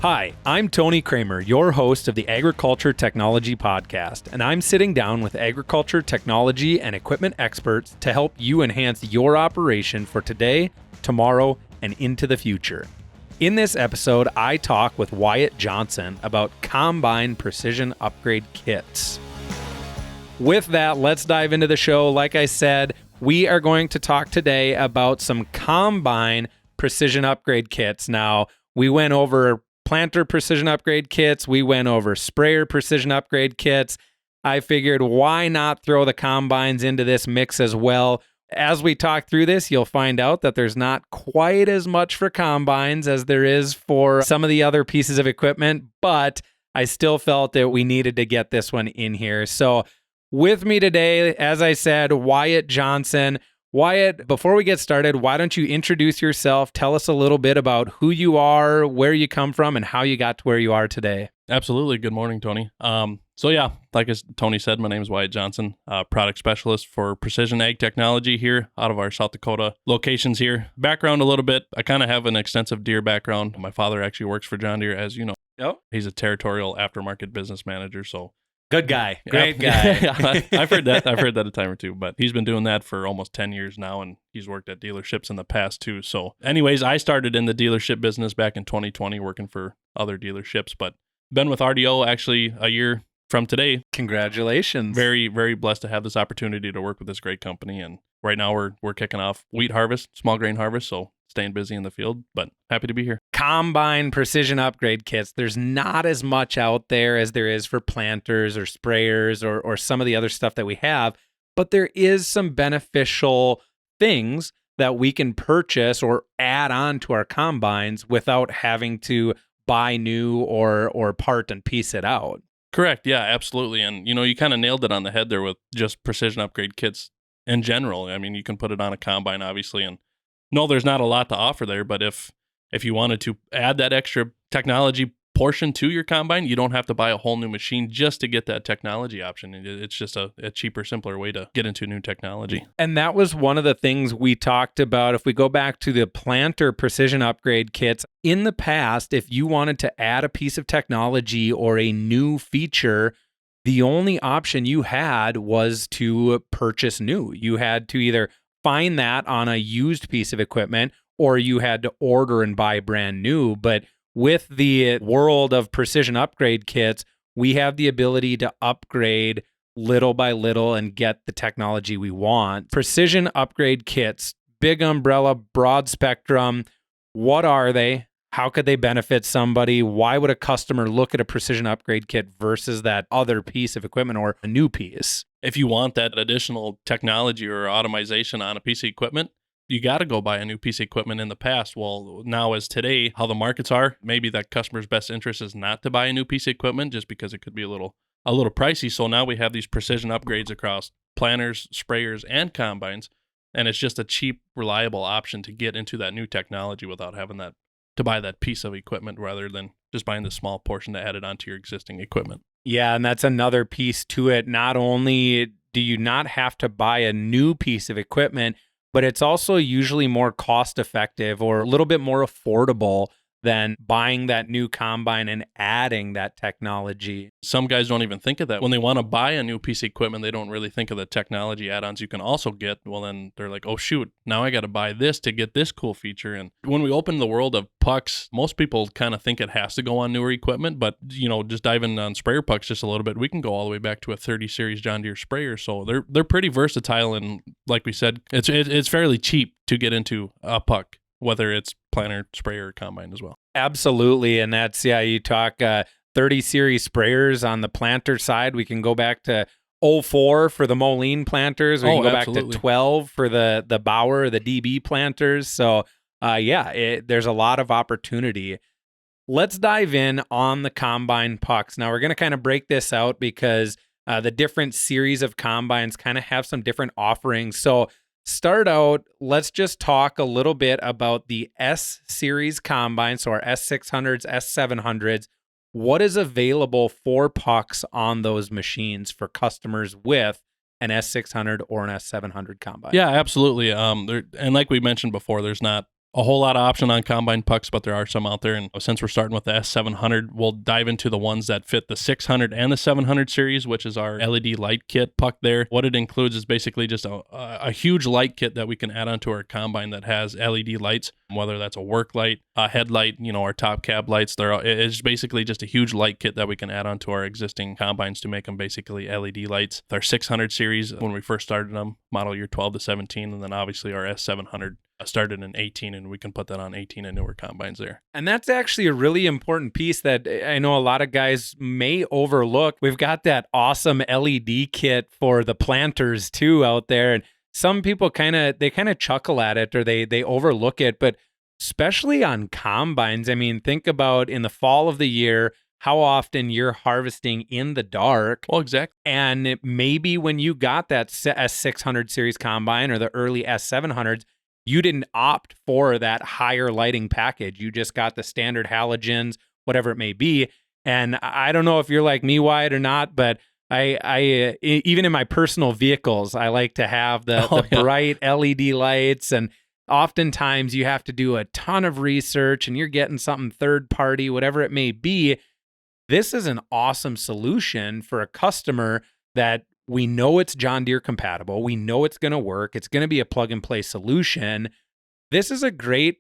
Hi, I'm Tony Kramer, your host of the Agriculture Technology Podcast, and I'm sitting down with agriculture technology and equipment experts to help you enhance your operation for today, tomorrow, and into the future. In this episode, I talk with Wyatt Johnson about combine precision upgrade kits. With that, let's dive into the show. Like I said, we are going to talk today about some combine precision upgrade kits. Now, we went over planter precision upgrade kits. We went over sprayer precision upgrade kits. I figured why not throw the combines into this mix as well. As we talk through this, you'll find out that there's not quite as much for combines as there is for some of the other pieces of equipment, but I still felt that we needed to get this one in here. So with me today, as I said, Wyatt Johnson. Wyatt, before we get started, why don't you introduce yourself? Tell us a little bit about who you are, where you come from, and how you got to where you are today. Absolutely. Good morning, Tony. Like as Tony said, my name is Wyatt Johnson, product specialist for precision ag technology here out of our South Dakota locations here. Background a little bit, I kind of have an extensive Deere background. My father actually works for John Deere, as you know. Yep. He's a territorial aftermarket business manager, so good guy. Great guy. I've heard that. I've heard that a time or two, but he's been doing that for almost 10 years now, and he's worked at dealerships in the past too. So anyways, I started in the dealership business back in 2020 working for other dealerships, but been with RDO actually a year from today. Congratulations. Very, very blessed to have this opportunity to work with this great company. And right now we're kicking off wheat harvest, small grain harvest, so staying busy in the field, but happy to be here. Combine precision upgrade kits. There's not as much out there as there is for planters or sprayers or some of the other stuff that we have, but there is some beneficial things that we can purchase or add on to our combines without having to buy new or part and piece it out. Correct. Yeah, absolutely. And, you kind of nailed it on the head there with just precision upgrade kits in general. I mean, you can put it on a combine, obviously, and no, there's not a lot to offer there, but if you wanted to add that extra technology portion to your combine, you don't have to buy a whole new machine just to get that technology option. It's just a cheaper, simpler way to get into new technology. And that was one of the things we talked about. If we go back to the planter precision upgrade kits, in the past, if you wanted to add a piece of technology or a new feature, the only option you had was to purchase new. You had to either find that on a used piece of equipment or you had to order and buy brand new. But with the world of precision upgrade kits, we have the ability to upgrade little by little and get the technology we want. Precision upgrade kits, big umbrella, broad spectrum. What are they? How could they benefit somebody? Why would a customer look at a precision upgrade kit versus that other piece of equipment or a new piece? If you want that additional technology or automation on a piece of equipment, you got to go buy a new piece of equipment. In the past, well, now as today, how the markets are, maybe that customer's best interest is not to buy a new piece of equipment just because it could be a little pricey. So now we have these precision upgrades across planters, sprayers, and combines, and it's just a cheap, reliable option to get into that new technology without having to buy that piece of equipment rather than just buying the small portion to add it onto your existing equipment. Yeah, and that's another piece to it. Not only do you not have to buy a new piece of equipment, but it's also usually more cost effective or a little bit more affordable than buying that new combine and adding that technology. Some guys don't even think of that. When they want to buy a new piece of equipment, they don't really think of the technology add-ons you can also get. Well, then they're like, oh, shoot, now I got to buy this to get this cool feature. And when we open the world of pucks, most people kind of think it has to go on newer equipment. But, just diving on sprayer pucks just a little bit, we can go all the way back to a 30 series John Deere sprayer. So they're pretty versatile. And like we said, it's fairly cheap to get into a puck, whether it's planter, sprayer, or combine as well. Absolutely. And that's, you talk 30 series sprayers on the planter side. We can go back to 04 for the Moline planters. We can go absolutely. back to 12 for the Bauer, the DB planters. So, there's a lot of opportunity. Let's dive in on the combine pucks. Now, we're going to kind of break this out because the different series of combines kind of have some different offerings. So, start out, let's just talk a little bit about the S series combines, so our S600s, S700s. What is available for pucks on those machines for customers with an S600 or an S700 combine? Yeah, absolutely. And like we mentioned before, there's not a whole lot of option on combine pucks, but there are some out there. And since we're starting with the S700, we'll dive into the ones that fit the 600 and the 700 series, which is our LED light kit puck there. What it includes is basically just a huge light kit that we can add onto our combine that has LED lights, whether that's a work light, a headlight, our top cab lights. It's basically just a huge light kit that we can add onto our existing combines to make them basically LED lights. Our 600 series, when we first started them, model year 12 to 17, and then obviously our S700 started in 18, and we can put that on 18 and newer combines there. And that's actually a really important piece that I know a lot of guys may overlook. We've got that awesome LED kit for the planters too out there, and some people kind of chuckle at it or they overlook it, but especially on combines, I mean, think about in the fall of the year how often you're harvesting in the dark. Well, exactly. And maybe when you got that S600 series combine or the early S700s, you didn't opt for that higher lighting package. You just got the standard halogens, whatever it may be. And I don't know if you're like me, Wyatt, or not, but I even in my personal vehicles, I like to have the bright LED lights. And oftentimes you have to do a ton of research and you're getting something third party, whatever it may be. This is an awesome solution for a customer that we know it's John Deere compatible. We know it's going to work. It's going to be a plug and play solution. This is a great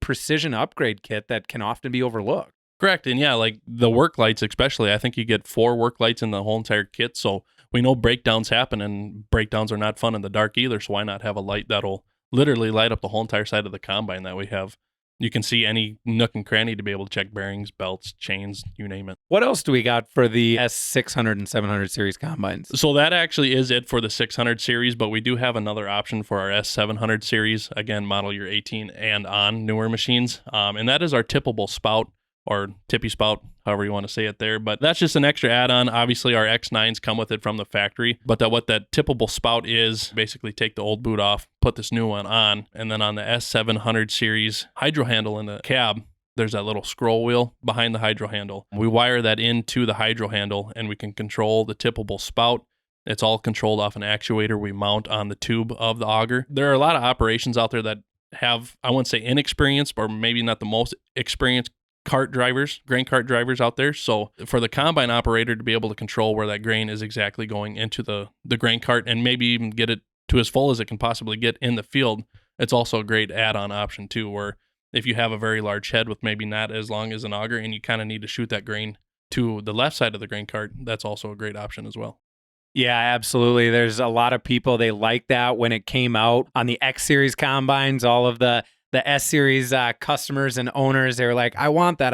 precision upgrade kit that can often be overlooked. Correct. And yeah, like the work lights especially, I think you get 4 work lights in the whole entire kit. So we know breakdowns happen, and breakdowns are not fun in the dark either. So why not have a light that'll literally light up the whole entire side of the combine that we have? You can see any nook and cranny to be able to check bearings, belts, chains, you name it. What else do we got for the S600 and 700 series combines? So that actually is it for the 600 series, but we do have another option for our S700 series, again, model year 18 and on newer machines, and that is our tippable spout, or tippy spout, however you want to say it there. But that's just an extra add-on. Obviously, our X9s come with it from the factory. But what that tippable spout is, basically take the old boot off, put this new one on, and then on the S700 series hydro handle in the cab, there's that little scroll wheel behind the hydro handle. We wire that into the hydro handle, and we can control the tippable spout. It's all controlled off an actuator we mount on the tube of the auger. There are a lot of operations out there that have, I wouldn't say inexperienced, or maybe not the most experienced grain cart drivers out there. So for the combine operator to be able to control where that grain is exactly going into the grain cart, and maybe even get it to as full as it can possibly get in the field, it's also a great add-on option too, where if you have a very large head with maybe not as long as an auger and you kind of need to shoot that grain to the left side of the grain cart, that's also a great option as well. Yeah, absolutely. There's a lot of people, they like that when it came out on the X Series combines. All of the S Series customers and owners, they were like, I want that.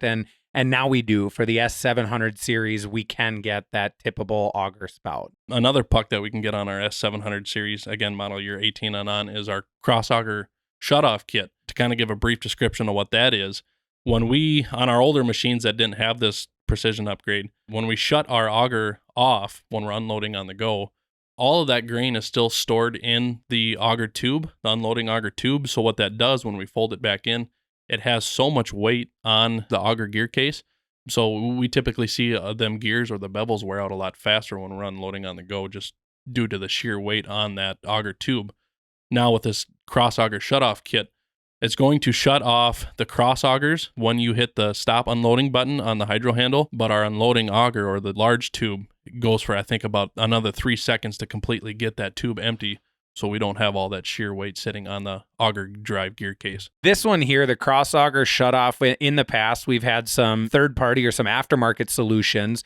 And now we do. For the S700 series, we can get that tippable auger spout. Another puck that we can get on our S700 series, again, model year 18 and on, is our cross auger shutoff kit. To kind of give a brief description of what that is, when we, on our older machines that didn't have this precision upgrade, when we shut our auger off, when we're unloading on the go, all of that grain is still stored in the auger tube, the unloading auger tube. So what that does when we fold it back in, it has so much weight on the auger gear case. So we typically see them gears or the bevels wear out a lot faster when we're unloading on the go, just due to the sheer weight on that auger tube. Now with this cross auger shutoff kit, it's going to shut off the cross augers when you hit the stop unloading button on the hydro handle, but our unloading auger, or the large tube, goes for, I think, about another 3 seconds to completely get that tube empty, so we don't have all that sheer weight sitting on the auger drive gear case. This one here, the cross auger shutoff, in the past, we've had some third party or some aftermarket solutions.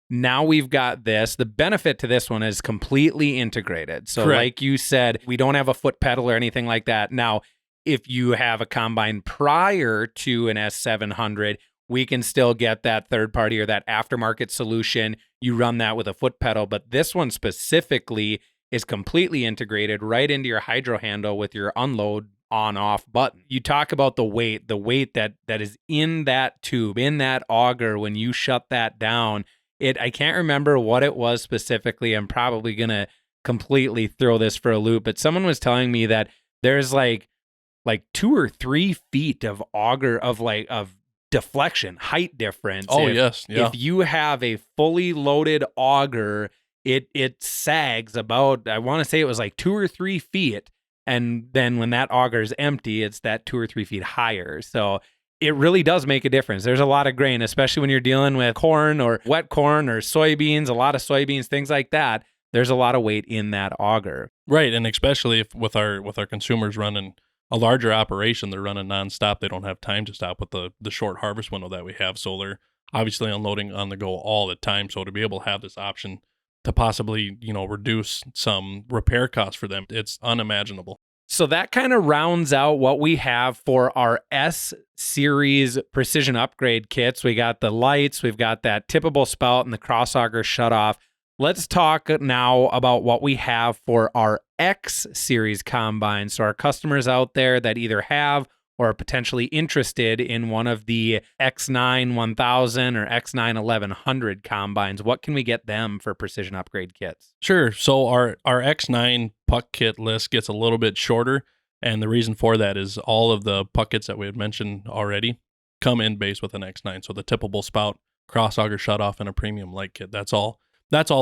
Now we've got this. The benefit to this one is completely integrated. So Correct. Like you said, we don't have a foot pedal or anything like that. Now, if you have a combine prior to an S700, we can still get that third party or that aftermarket solution. You run that with a foot pedal, but this one specifically is completely integrated right into your hydro handle with your unload on-off button. You talk about the weight that is in that tube, in that auger when you shut that down. I can't remember what it was specifically. I'm probably going to completely throw this for a loop, but someone was telling me that there's like 2 or 3 feet of auger of deflection, height difference. Oh, yes. Yeah. If you have a fully loaded auger, it sags about, I want to say it was like 2 or 3 feet. And then when that auger is empty, it's that 2 or 3 feet higher. So it really does make a difference. There's a lot of grain, especially when you're dealing with corn or wet corn or soybeans, a lot of soybeans, things like that. There's a lot of weight in that auger. Right, and especially if with our consumers running a larger operation, they're running nonstop. They don't have time to stop with the short harvest window that we have. So they're obviously unloading on the go all the time. So to be able to have this option to possibly, reduce some repair costs for them, it's unimaginable. So that kind of rounds out what we have for our S series precision upgrade kits. We got the lights, we've got that tippable spout and the cross auger shutoff. Let's talk now about what we have for our X series combines. So our customers out there that either have or are potentially interested in one of the X9 1000 or X9 1100 combines, what can we get them for precision upgrade kits? Sure. So our X9 puck kit list gets a little bit shorter, and the reason for that is all of the puck kits that we had mentioned already come in base with an X9. So the tippable spout, cross auger shutoff, and a premium light kit. That's all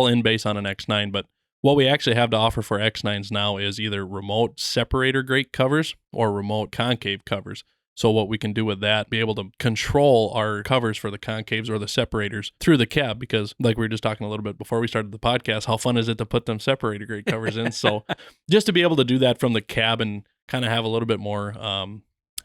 in base on an X9. But what we actually have to offer for X9s now is either remote separator grate covers or remote concave covers. So what we can do with that, be able to control our covers for the concaves or the separators through the cab, because like we were just talking a little bit before we started the podcast, how fun is it to put them separator grate covers in? So just to be able to do that from the cab and kind of have a little bit more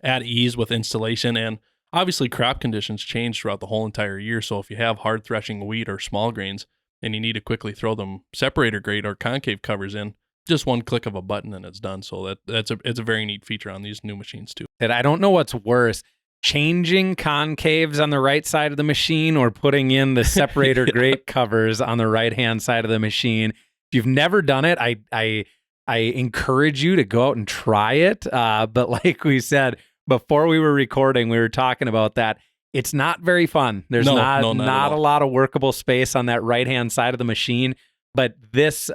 at ease with installation. And obviously crop conditions change throughout the whole entire year. So if you have hard threshing wheat or small grains, and you need to quickly throw them separator grate or concave covers in, just one click of a button and it's done. So it's a very neat feature on these new machines too. And I don't know what's worse, changing concaves on the right side of the machine or putting in the separator grate covers on the right-hand side of the machine. If you've never done it, I encourage you to go out and try it. But like we said, before we were recording, we were talking about that. It's not very fun. There's not a lot of workable space on that right-hand side of the machine, but this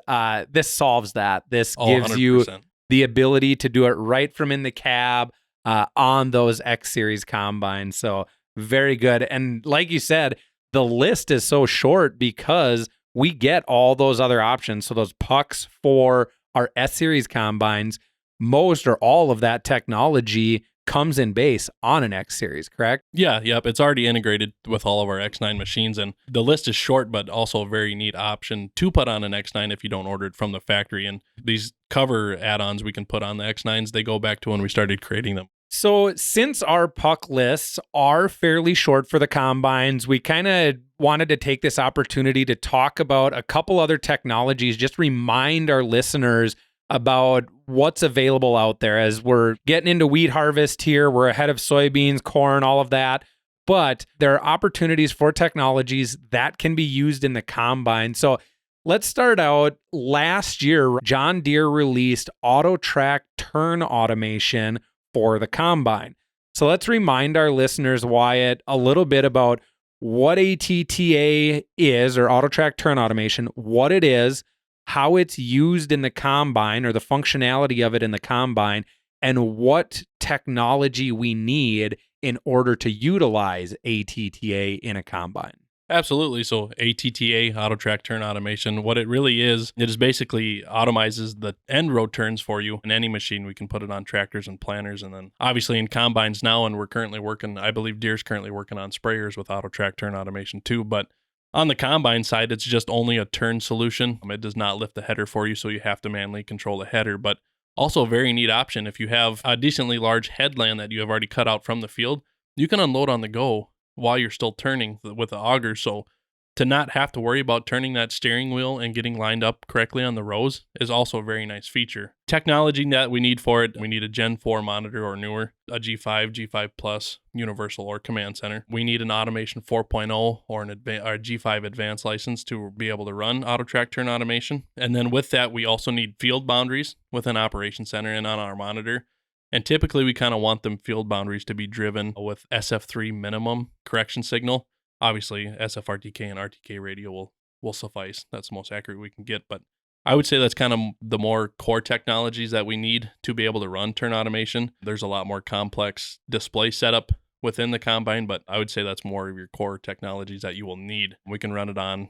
solves that. This gives 100%. you the ability to do it right from in the cab on those X Series combines. So very good. And like you said, the list is so short because we get all those other options. So those pucks for our S Series combines, most or all of that technology comes in base on an X Series, correct? Yeah, yep. It's already integrated with all of our X9 machines, and the list is short, but also a very neat option to put on an X9 if you don't order it from the factory. And these cover add-ons we can put on the X9s, they go back to when we started creating them. So since our puck lists are fairly short for the combines, we kind of wanted to take this opportunity to talk about a couple other technologies, just remind our listeners about what's available out there as we're getting into wheat harvest here. We're ahead of soybeans, corn, all of that. But there are opportunities for technologies that can be used in the combine. So let's start out. Last year, John Deere released AutoTrac turn automation for the combine. So let's remind our listeners, Wyatt, a little bit about what ATTA is, or AutoTrac turn automation, what it is, how it's used in the combine or the functionality of it in the combine, and what technology we need in order to utilize ATTA in a combine. Absolutely. So ATTA, AutoTrac turn automation, what it really is, it is basically automizes the end row turns for you in any machine. We can put it on tractors and planters, and then obviously in combines now, and we're currently working, I believe Deere's currently working on sprayers with AutoTrac turn automation too, but on the combine side, it's just only a turn solution. It does not lift the header for you, so you have to manually control the header. But also a very neat option. If you have a decently large headland that you have already cut out from the field, you can unload on the go while you're still turning with the auger. So to not have to worry about turning that steering wheel and getting lined up correctly on the rows is also a very nice feature. Technology that we need for it, we need a Gen 4 monitor or newer, a G5, G5 Plus, universal or command center. We need an Automation 4.0 or a G5 Advanced license to be able to run AutoTrac turn automation. And then with that, we also need field boundaries with an operation center and on our monitor. And typically we kind of want them field boundaries to be driven with SF3 minimum correction signal. Obviously, SFRTK and RTK radio will suffice. That's the most accurate we can get. But I would say that's kind of the more core technologies that we need to be able to run turn automation. There's a lot more complex display setup within the combine, but I would say that's more of your core technologies that you will need. We can run it on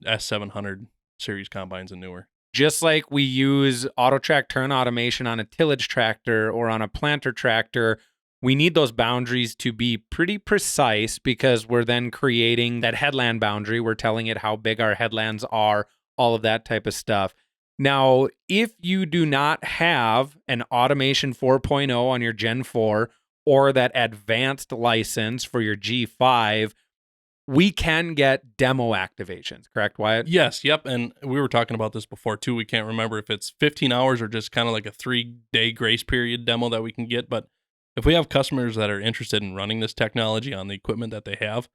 S700 series combines and newer. Just like we use Autrac turn automation on a tillage tractor or on a planter tractor, we need those boundaries to be pretty precise because we're then creating that headland boundary. We're telling it how big our headlands are, all of that type of stuff. Now, if you do not have an Automation 4.0 on your Gen 4 or that advanced license for your G5, we can get demo activations, correct, Wyatt? Yes, yep. And we were talking about this before too. We can't remember if it's 15 hours or just kind of like a 3-day grace period demo that we can get. But if we have customers that are interested in running this technology on the equipment that they have,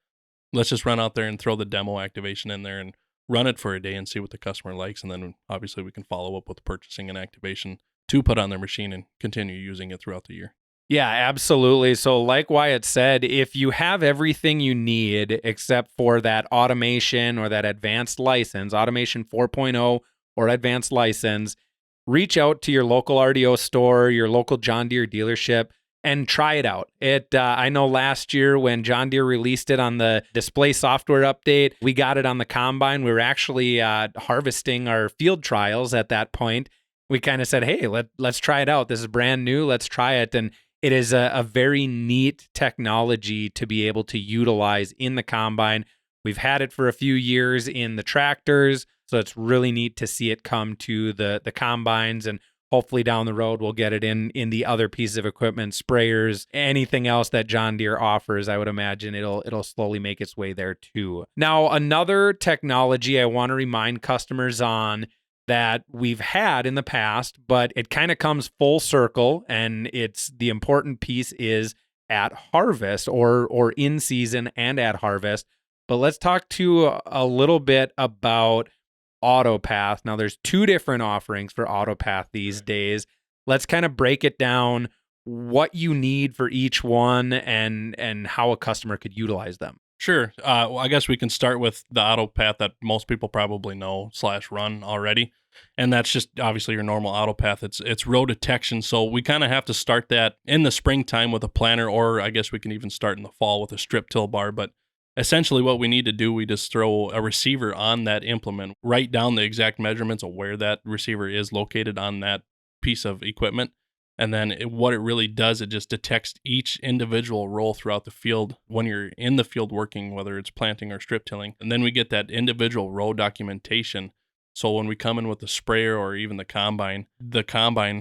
let's just run out there and throw the demo activation in there and run it for a day and see what the customer likes. And then obviously we can follow up with purchasing and activation to put on their machine and continue using it throughout the year. Yeah, absolutely. So like Wyatt said, if you have everything you need except for that automation or that advanced license, Automation 4.0 or advanced license, reach out to your local RDO store, your local John Deere dealership, and try it out. I know last year when John Deere released it on the display software update, we got it on the combine. We were actually harvesting our field trials at that point. We kind of said, hey, let's try it out. This is brand new. Let's try it. And it is a very neat technology to be able to utilize in the combine. We've had it for a few years in the tractors, so it's really neat to see it come to the combines, and hopefully down the road we'll get it in the other pieces of equipment, sprayers, anything else that John Deere offers. I would imagine it'll slowly make its way there too. Now, another technology I want to remind customers on that we've had in the past, but it kind of comes full circle, and it's the important piece is at harvest or in season and at harvest. But let's talk to a little bit about AutoPath. Now, there's 2 different offerings for AutoPath these days. Let's kind of break it down, what you need for each one and how a customer could utilize them. Sure. Well, I guess we can start with the AutoPath that most people probably know / run already. And that's just obviously your normal AutoPath. It's row detection. So we kind of have to start that in the springtime with a planter, or I guess we can even start in the fall with a strip till bar. But essentially what we need to do, we just throw a receiver on that implement, write down the exact measurements of where that receiver is located on that piece of equipment. And then what it really does, it just detects each individual roll throughout the field when you're in the field working, whether it's planting or strip tilling. And then we get that individual row documentation. So when we come in with the sprayer or even the combine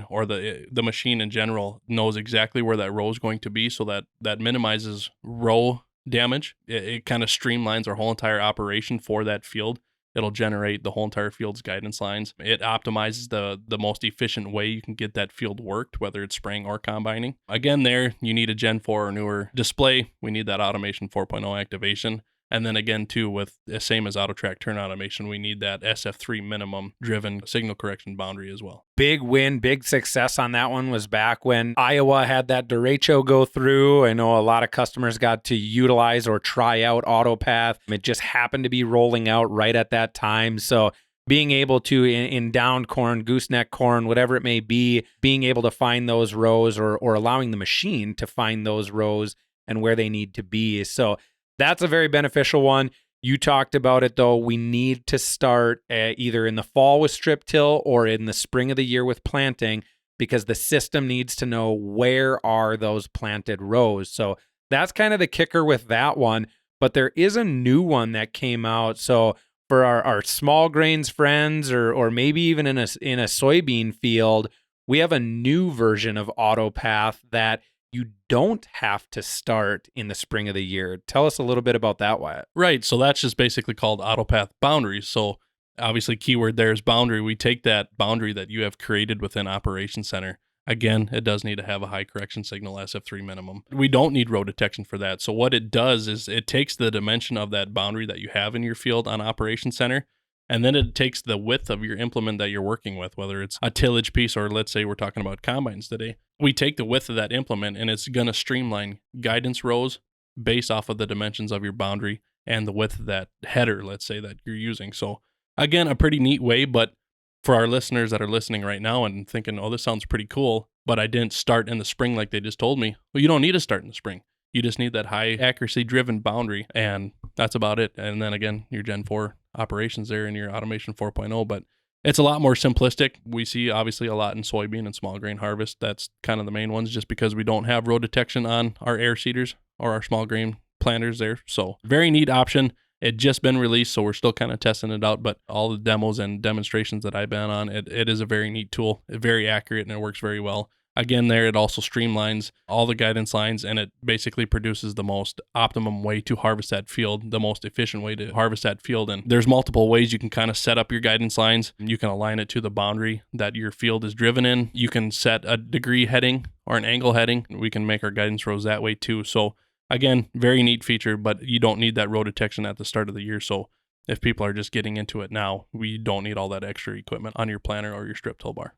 or the machine in general knows exactly where that row is going to be, so that minimizes row damage. It kind of streamlines our whole entire operation for that field. It'll generate the whole entire field's guidance lines. It optimizes the most efficient way you can get that field worked, whether it's spraying or combining. Again, there, you need a Gen 4 or newer display. We need that Automation 4.0 activation. And then again, too, with the same as Autrac turn automation, we need that SF3 minimum driven signal correction boundary as well. Big win, big success on that one was back when Iowa had that derecho go through. I know a lot of customers got to utilize or try out AutoPath. It just happened to be rolling out right at that time. So being able to, in downed corn, gooseneck corn, whatever it may be, being able to find those rows or allowing the machine to find those rows and where they need to be. So that's a very beneficial one. You talked about it, though. We need to start either in the fall with strip till or in the spring of the year with planting, because the system needs to know where are those planted rows. So that's kind of the kicker with that one. But there is a new one that came out. So for our small grains friends or maybe even in a soybean field, we have a new version of AutoPath that you don't have to start in the spring of the year. Tell us a little bit about that, Wyatt. Right. So that's just basically called AutoPath boundaries. So obviously keyword there is boundary. We take that boundary that you have created within Operations Center. Again, it does need to have a high correction signal SF3 minimum. We don't need row detection for that. So what it does is it takes the dimension of that boundary that you have in your field on Operations Center, and then it takes the width of your implement that you're working with, whether it's a tillage piece or let's say we're talking about combines today. We take the width of that implement and it's going to streamline guidance rows based off of the dimensions of your boundary and the width of that header, let's say, that you're using. So again, a pretty neat way, but for our listeners that are listening right now and thinking, oh, this sounds pretty cool, but I didn't start in the spring like they just told me. Well, you don't need to start in the spring. You just need that high accuracy driven boundary, and that's about it. And then again, your Gen 4 operations there in your Automation 4.0, but It's a lot more simplistic. We see obviously a lot in soybean and small grain harvest. That's kind of the main ones just because we don't have row detection on our air seeders or our small grain planters there. So very neat option. It just been released, so we're still kind of testing it out. But all the demos and demonstrations that I've been on, it is a very neat tool, very accurate, and it works very well. Again, there it also streamlines all the guidance lines, and it basically produces the most optimum way to harvest that field, the most efficient way to harvest that field. And there's multiple ways you can kind of set up your guidance lines. You can align it to the boundary that your field is driven in. You can set a degree heading or an angle heading. We can make our guidance rows that way too. So again, very neat feature, but you don't need that row detection at the start of the year. So if people are just getting into it now, we don't need all that extra equipment on your planter or your strip till bar.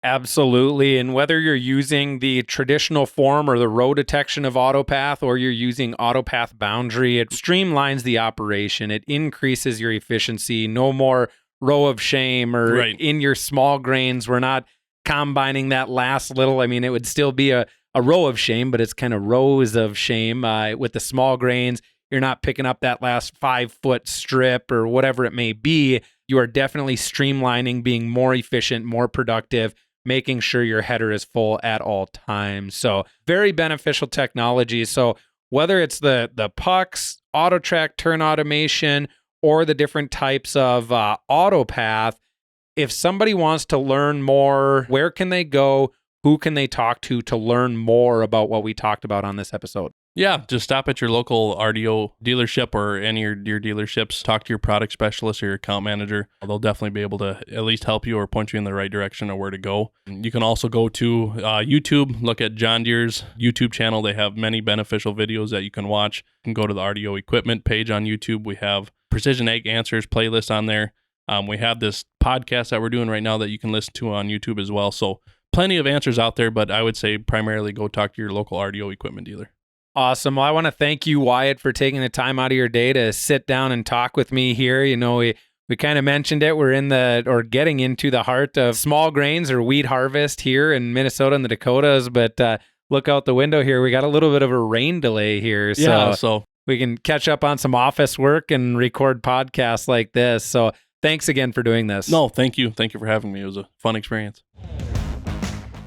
Absolutely. And whether you're using the traditional form or the row detection of AutoPath, or you're using AutoPath Boundary, it streamlines the operation. It increases your efficiency. No more row of shame, or in your small grains, we're not combining that last little. I mean, it would still be a row of shame, but it's kind of rows of shame. With the small grains, you're not picking up that last 5-foot strip or whatever it may be. You are definitely streamlining, being more efficient, more productive, making sure your header is full at all times. So very beneficial technology. So whether it's the pucks, Autrac turn automation, or the different types of AutoPath, if somebody wants to learn more, where can they go? Who can they talk to learn more about what we talked about on this episode? Yeah, just stop at your local RDO dealership or any of your dealerships. Talk to your product specialist or your account manager. They'll definitely be able to at least help you or point you in the right direction of where to go. You can also go to YouTube, look at John Deere's YouTube channel. They have many beneficial videos that you can watch. You can go to the RDO equipment page on YouTube. We have Precision Ag Answers playlist on there. We have this podcast that we're doing right now that you can listen to on YouTube as well. So plenty of answers out there, but I would say primarily go talk to your local RDO equipment dealer. Awesome. Well, I want to thank you, Wyatt, for taking the time out of your day to sit down and talk with me here. You know, we kind of mentioned it. We're getting into the heart of small grains or wheat harvest here in Minnesota and the Dakotas. But look out the window here. We got a little bit of a rain delay here. So we can catch up on some office work and record podcasts like this. So thanks again for doing this. No, thank you. Thank you for having me. It was a fun experience.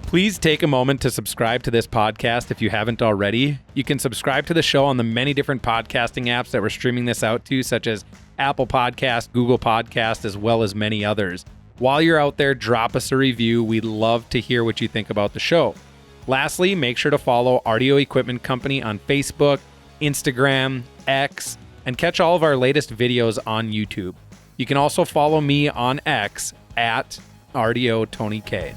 Please take a moment to subscribe to this podcast if you haven't already. You can subscribe to the show on the many different podcasting apps that we're streaming this out to, such as Apple Podcast, Google Podcast, as well as many others. While you're out there, drop us a review. We'd love to hear what you think about the show. Lastly, make sure to follow RDO Equipment Company on Facebook, Instagram, X, and catch all of our latest videos on YouTube. You can also follow me on X at RDO Tony K.